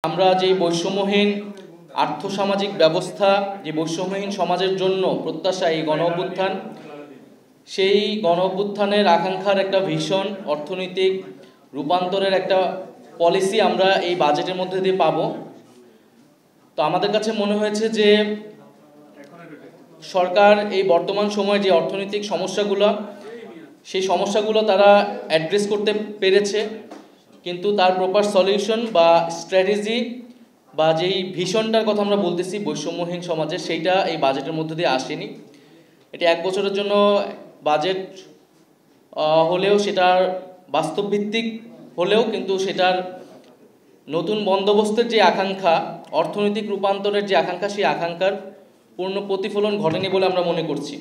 আমরা যে বৈষম্যহীন আর্থসামাজিক ব্যবস্থা, যে বৈষম্যহীন সমাজের জন্য প্রত্যাশা এই গণ অভ্যুত্থান, সেই গণ অভ্যুত্থানের আকাঙ্ক্ষার একটা ভীষণ অর্থনৈতিক রূপান্তরের একটা পলিসি আমরা এই বাজেটের মধ্যে দিয়ে পাবো। তো আমাদের কাছে মনে হয়েছে যে সরকার এই বর্তমান সময়ে যে অর্থনৈতিক সমস্যাগুলো, সেই সমস্যাগুলো তারা অ্যাড্রেস করতে পেরেছে, কিন্তু তার প্রপার সলিউশন বা স্ট্র্যাটেজি বা যেই ভিশনটার কথা আমরা বলতেছি বৈষম্যহীন সমাজে, সেইটা এই বাজেটের মধ্যে দিয়ে আসেনি। এটি এক বছরের জন্য বাজেট হলেও সেটার বাস্তবভিত্তিক হলেও কিন্তু সেটার নতুন বন্দোবস্তের যে আকাঙ্ক্ষা, অর্থনৈতিক রূপান্তরের যে আকাঙ্ক্ষা, সেই আকাঙ্ক্ষার পূর্ণ প্রতিফলন ঘটেনি বলে আমরা মনে করছি।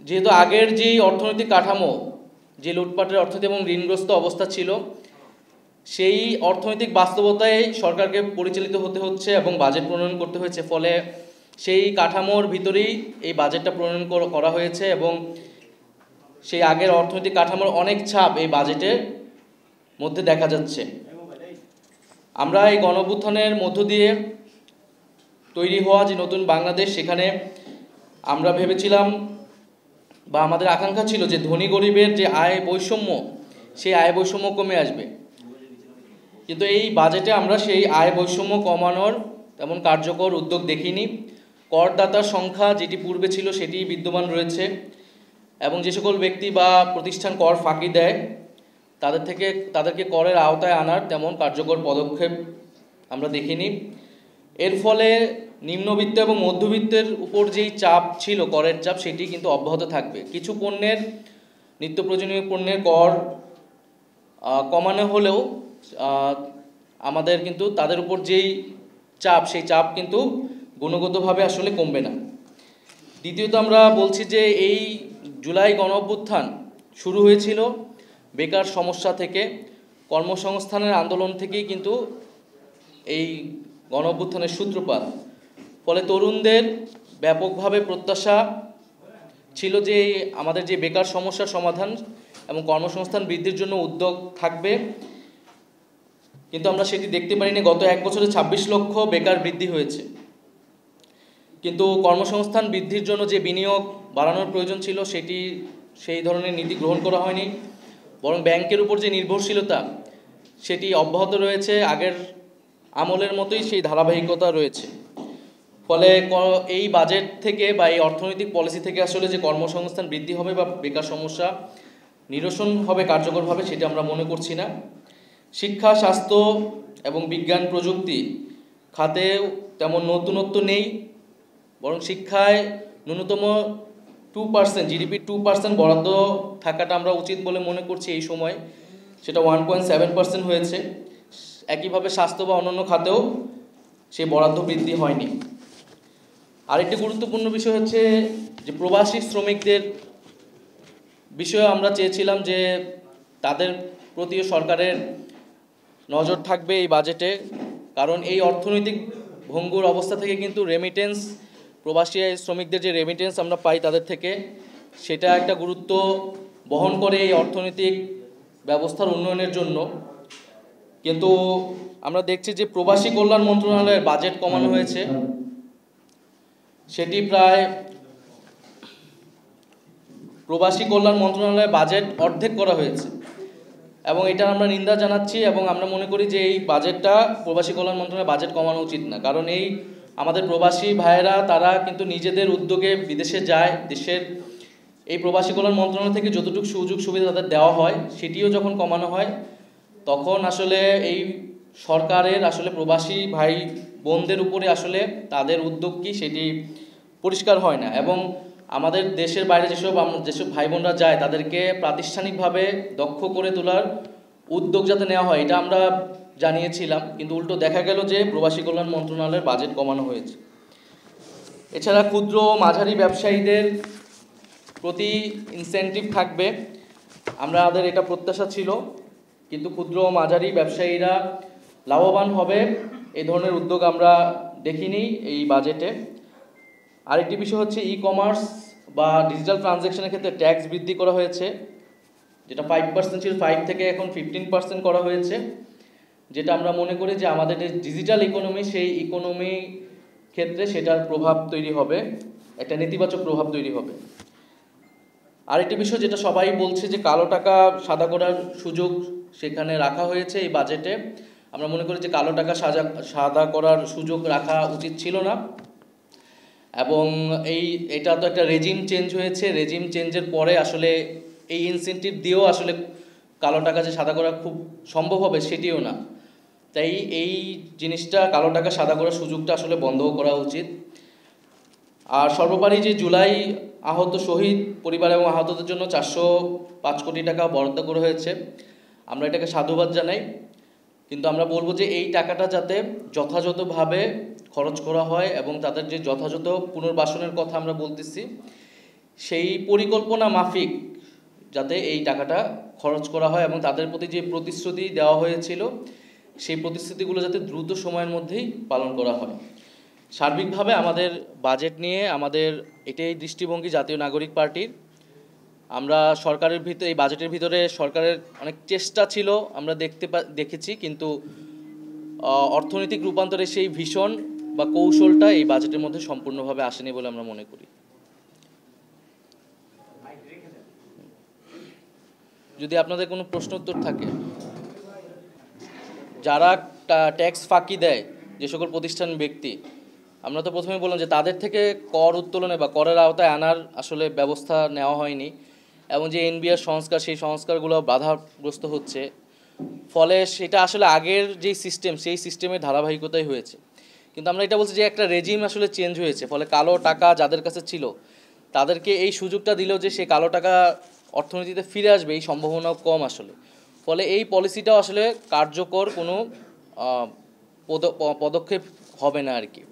যেহেতু আগের যেই অর্থনৈতিক কাঠামো, যে লুটপাটের অর্থনীতি এবং ঋণগ্রস্ত অবস্থা ছিল, সেই অর্থনৈতিক বাস্তবতায় সরকারকে পরিচালিত হতে হচ্ছে এবং বাজেট প্রণয়ন করতে হয়েছে। ফলে সেই কাঠামোর ভিতরেই এই বাজেটটা প্রণয়ন করা হয়েছে এবং সেই আগের অর্থনৈতিক কাঠামোর অনেক ছাপ এই বাজেটের মধ্যে দেখা যাচ্ছে। আমরা এই গণঅভ্যুত্থানের মধ্য দিয়ে তৈরি হওয়া যে নতুন বাংলাদেশ, সেখানে আমরা ভেবেছিলাম বা আমাদের আকাঙ্ক্ষা ছিল যে ধনী গরিবের যে আয় বৈষম্য, সেই আয় বৈষম্য কমে আসবে। কিন্তু এই বাজেটে আমরা সেই আয় বৈষম্য কমানোর তেমন কার্যকর উদ্যোগ দেখিনি। করদাতার সংখ্যা যেটি পূর্বে ছিল সেটি বিদ্যমান রয়েছে এবং যে সকল ব্যক্তি বা প্রতিষ্ঠান কর ফাঁকি দেয় তাদেরকে করের আওতায় আনার তেমন কার্যকর পদক্ষেপ আমরা দেখিনি। এর ফলে নিম্নবিত্ত এবং মধ্যবিত্তের উপর যেই চাপ ছিল, করের চাপ, সেটি কিন্তু অব্যাহত থাকবে। কিছু পণ্যের, নিত্য প্রয়োজনীয় পণ্যের কর কমানো হলেও আমাদের কিন্তু তাদের উপর যেই চাপ, সেই চাপ কিন্তু গুণগতভাবে আসলে কমবে না। দ্বিতীয়ত আমরা বলছি যে এই জুলাই গণ অভ্যুত্থান শুরু হয়েছিল বেকার সমস্যা থেকে, কর্মসংস্থানের আন্দোলন থেকেই কিন্তু এই গণ অভ্যুত্থানের সূত্রপাত। ফলে তরুণদের ব্যাপকভাবে প্রত্যাশা ছিল যে আমাদের যে বেকার সমস্যার সমাধান এবং কর্মসংস্থান বৃদ্ধির জন্য উদ্যোগ থাকবে, কিন্তু আমরা সেটি দেখতে পারিনি। গত এক বছরে 26 লক্ষ বেকার বৃদ্ধি হয়েছে, কিন্তু কর্মসংস্থান বৃদ্ধির জন্য যে বিনিয়োগ বাড়ানোর প্রয়োজন ছিল সেই ধরনের নীতি গ্রহণ করা হয়নি, বরং ব্যাংকের উপর যে নির্ভরশীলতা সেটি অব্যাহত রয়েছে, আগের আমলের মতোই সেই ধারাবাহিকতা রয়েছে। ফলে এই বাজেট থেকে বা এই অর্থনৈতিক পলিসি থেকে আসলে যে কর্মসংস্থান বৃদ্ধি হবে বা বেকার সমস্যা নিরসন হবে কার্যকরভাবে, সেটা আমরা মনে করছি না। শিক্ষা, স্বাস্থ্য এবং বিজ্ঞান প্রযুক্তি খাতেও তেমন নতুনত্ব নেই, বরং শিক্ষায় ন্যূনতম 2%, জিডিপির 2% বরাদ্দ থাকাটা আমরা উচিত বলে মনে করছি এই সময়। সেটা 1.7% হয়েছে। একইভাবে স্বাস্থ্য বা অন্যান্য খাতেও সেই বরাদ্দ বৃদ্ধি হয়নি। আরেকটি গুরুত্বপূর্ণ বিষয় হচ্ছে যে প্রবাসী শ্রমিকদের বিষয়ে আমরা চেয়েছিলাম যে তাদের প্রতিও সরকারের নজর থাকবে এই বাজেটে, কারণ এই অর্থনৈতিক ভঙ্গুর অবস্থা থেকে কিন্তু রেমিটেন্স, প্রবাসী শ্রমিকদের যে রেমিটেন্স আমরা পাই তাদের থেকে, সেটা একটা গুরুত্ব বহন করে এই অর্থনৈতিক ব্যবস্থার উন্নয়নের জন্য। কিন্তু আমরা দেখছি যে প্রবাসী কল্যাণ মন্ত্রণালয়ের বাজেট কমানো হয়েছে, সেটি প্রায় প্রবাসী কল্যাণ মন্ত্রণালয়ের বাজেট অর্ধেক করা হয়েছে এবং এটা আমরা নিন্দা জানাচ্ছি এবং আমরা মনে করি যে এই বাজেটটা প্রবাসী কল্যাণ মন্ত্রণালয়ের বাজেট কমানো উচিত না। কারণ এই আমাদের প্রবাসী ভাইয়েরা তারা কিন্তু নিজেদের উদ্যোগে বিদেশে যায়, দেশের এই প্রবাসী কল্যাণ মন্ত্রণালয় থেকে যতটুকু সুযোগ সুবিধা তাদের দেওয়া হয় সেটিও যখন কমানো হয়, তখন আসলে এই সরকারের আসলে প্রবাসী ভাই বোনদের উপরে আসলে তাদের উদ্যোগ কি সেটি পরিষ্কার হয় না। এবং আমাদের দেশের বাইরে যেসব ভাই বোনরা যায় তাদেরকে প্রাতিষ্ঠানিকভাবে দক্ষ করে তোলার উদ্যোগ যাতে নেওয়া হয়, এটা আমরা জানিয়েছিলাম, কিন্তু উল্টো দেখা গেল যে প্রবাসী কল্যাণ মন্ত্রণালয়ের বাজেট কমানো হয়েছে। এছাড়া ক্ষুদ্র ও মাঝারি ব্যবসায়ীদের প্রতি ইনসেন্টিভ থাকবে, আমাদের এটা প্রত্যাশা ছিল, কিন্তু ক্ষুদ্র ও মাঝারি ব্যবসায়ীরা লাভবান হবে এই ধরনের উদ্যোগ আমরা দেখিনি এই বাজেটে। আরেকটি বিষয় হচ্ছে ই কমার্স বা ডিজিটাল ট্রানজ্যাকশনের ক্ষেত্রে ট্যাক্স বৃদ্ধি করা হয়েছে, যেটা 5% ছিল, 5 থেকে এখন 15% করা হয়েছে। যেটা আমরা মনে করি যে আমাদের যে ডিজিটাল ইকোনমি, সেই ইকোনমি ক্ষেত্রে সেটার প্রভাব তৈরি হবে, একটা নেতিবাচক প্রভাব তৈরি হবে। আরেকটি বিষয় যেটা সবাই বলছে যে কালো টাকা সাদা করার সুযোগ সেখানে রাখা হয়েছে এই বাজেটে। আমরা মনে করি যে কালো টাকা সাদা করার সুযোগ রাখা উচিত ছিল না, এবং এটা তো একটা রেজিম চেঞ্জ হয়েছে, রেজিম চেঞ্জের পরে আসলে এই ইনসেন্টিভ দিয়েও আসলে কালো টাকা যে সাদা করা খুব সম্ভব হবে সেটিও না। তাই এই জিনিসটা, কালো টাকা সাদা করার সুযোগটা আসলে বন্ধ করা উচিত। আর সর্বোপরি যে জুলাই আহত শহীদ পরিবার এবং আহতদের জন্য 405 কোটি টাকা বরাদ্দ করা হয়েছে, আমরা এটাকে সাধুবাদ জানাই। কিন্তু আমরা বলবো যে এই টাকাটা যাতে যথাযথভাবে খরচ করা হয় এবং তাদের যে যথাযথ পুনর্বাসনের কথা আমরা বলতেছি, সেই পরিকল্পনা মাফিক যাতে এই টাকাটা খরচ করা হয় এবং তাদের প্রতি যে প্রতিশ্রুতি দেওয়া হয়েছিল সেই প্রতিশ্রুতিগুলো যাতে দ্রুত সময়ের মধ্যেই পালন করা হয়। সার্বিকভাবে আমাদের বাজেট নিয়ে আমাদের এটাই দৃষ্টিভঙ্গি জাতীয় নাগরিক পার্টির। আমরা সরকারের ভিতরে, এই বাজেটের ভিতরে সরকারের অনেক চেষ্টা ছিল আমরা দেখেছি, কিন্তু অর্থনৈতিক রূপান্তরে সেই ভীষণ বা কৌশলটা এই বাজেটের মধ্যে সম্পূর্ণভাবে আসেনি বলে আমরা মনে করি। যদি আপনাদের কোনো প্রশ্ন উত্তর থাকে। যারা ট্যাক্স ফাঁকি দেয়, যে সকল প্রতিষ্ঠান ব্যক্তি, আমরা তো প্রথমে বললাম যে তাদের থেকে কর উত্তোলনে বা করের আওতায় আনার আসলে ব্যবস্থা নেওয়া হয়নি, এবং যে এনবিআর সংস্কার, সেই সংস্কারগুলো বাধাগ্রস্ত হচ্ছে। ফলে সেটা আসলে আগের যেই সিস্টেম, সেই সিস্টেমের ধারাবাহিকতাই হয়েছে। কিন্তু আমরা এটা বলছি যে একটা রেজিম আসলে চেঞ্জ হয়েছে, ফলে কালো টাকা যাদের কাছে ছিল তাদেরকে এই সুযোগটা দিলেও যে সেই কালো টাকা অর্থনীতিতে ফিরে আসবে এই সম্ভাবনাও কম আসলে। ফলে এই পলিসিটাও আসলে কার্যকর কোনো পদক্ষেপ হবে না আর কি।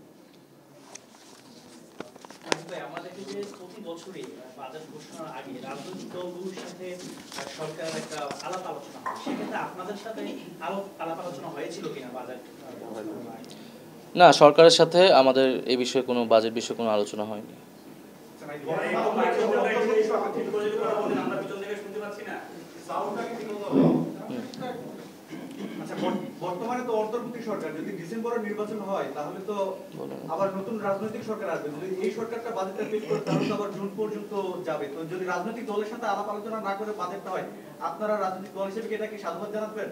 আমাদের যে প্রতি বছরই বাজেট ঘোষণার আগে রাজনৈতিক দলগুলোর সাথে সরকারের একটা আলাপ আলোচনা হয়, সেক্ষেত্রে আপনাদের সাথে আলাপ আলোচনা হয়েছিল কিনা বাজেট? না, সরকারের সাথে আমাদের এই বিষয়ে কোনো বাজেট বিষয়ে কোনো আলোচনা হয়নি। বর্তমানে তো অন্তর্বর্তী সরকার, যদি ডিসেম্বরে নির্বাচন হয় তাহলে তো আবার নতুন রাজনৈতিক সরকার আসবে। যদি এই সরকারটা বাজেটটা পেশ করে তাহলে তো আবার জুন পর্যন্ত যাবে। তো যদি রাজনৈতিক দলের সাথে আলাপ আলোচনা না করে বাজেটটা হয়, আপনারা রাজনৈতিক দল হিসেবে এটা কি সাধুবাদ জানাবেন?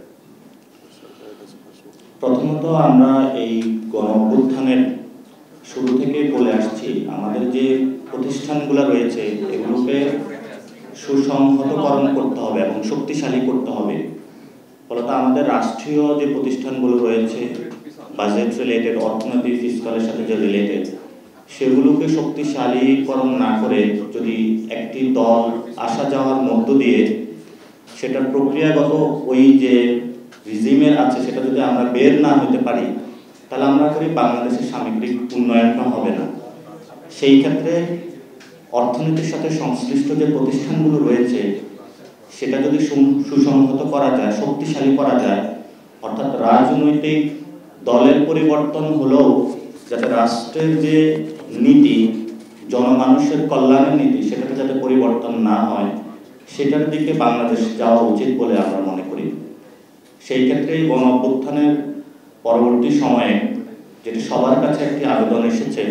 প্রথমত আমরা এই গণঅভ্যুত্থানের শুরু থেকে বলে আসছি, আমাদের যে প্রতিষ্ঠানগুলো রয়েছে এগুলোকে সুসংহতকরণ করতে হবে এবং শক্তিশালী করতে হবে। ফলত আমাদের রাষ্ট্রীয় যে প্রতিষ্ঠানগুলো রয়েছে, বাজেট রিলেটেড, অর্থনৈতিক ফিসকালের সাথে যে রিলেটেড, সেগুলোকে শক্তিশালীকরণ না করে যদি একটি দল আসা যাওয়ার মধ্য দিয়ে সেটার প্রক্রিয়াগত ওই যে রিজিমের আছে সেটা যদি আমরা বের না হতে পারি, তাহলে আমরা করি বাংলাদেশের সামগ্রিক উন্নয়নটা হবে না। সেই ক্ষেত্রে অর্থনীতির সাথে সংশ্লিষ্ট যে প্রতিষ্ঠানগুলো রয়েছে সেটা যদি সুসংহত করা যায়, শক্তিশালী করা যায়, অর্থাৎ রাজনৈতিক দলের পরিবর্তন হলেও যাতে রাষ্ট্রের যে নীতি, জনমানুষের কল্যাণের নীতি, সেটাতে যাতে পরিবর্তন না হয়, সেটার দিকে বাংলাদেশ যাওয়া উচিত বলে আমরা মনে করি। সেই ক্ষেত্রে গণ অভ্যুত্থানের পরবর্তী সময়ে যেটি সবার কাছে একটি আবেদন এসেছে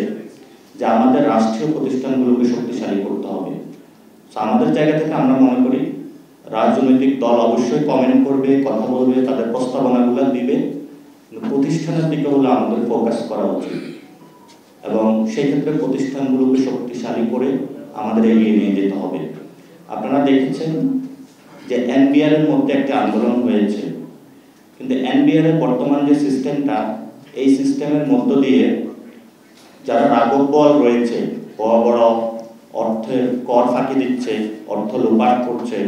যে আমাদের রাষ্ট্রীয় প্রতিষ্ঠানগুলোকে শক্তিশালী করতে হবে। আমাদের জায়গা থেকে আমরা মনে করি রাজনৈতিক দল অবশ্যই কমেন্ট করবে, কথা বলবে, তাদের প্রস্তাবনাগুলো দিবে, প্রতিষ্ঠানের দিকে হলো আমাদের ফোকাস করা উচিত এবং সেই ক্ষেত্রে প্রতিষ্ঠানগুলোকে শক্তিশালী করে আমাদের এগিয়ে নিয়ে যেতে হবে। আপনারা দেখেছেন যে এনবিআর এর মধ্যে একটা আন্দোলন হয়েছে, কিন্তু এনবিআর এর বর্তমান যে সিস্টেমটা, এই সিস্টেমের মধ্য দিয়ে যারা রাঘববোয়াল রয়েছে, বড় বড় অর্থের কর ফাঁকি দিচ্ছে, অর্থ লোপাট করছে,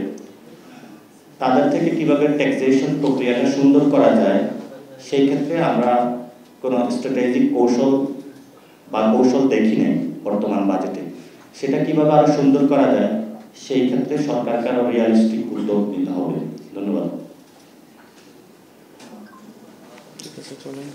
তাদের থেকে কিভাবে ট্যাক্সেশন প্রক্রিয়াটা সুন্দর করা যায়, সেই ক্ষেত্রে আমরা কোনো স্ট্র্যাটেজিক কৌশল দেখি নাই বর্তমান বাজেটে। সেটা কিভাবে আরো সুন্দর করা যায়, সেই ক্ষেত্রে সরকারকে আরো রিয়ালিস্টিক উদ্যোগ নিতে হবে। ধন্যবাদ। ঠিক আছে, চলুন।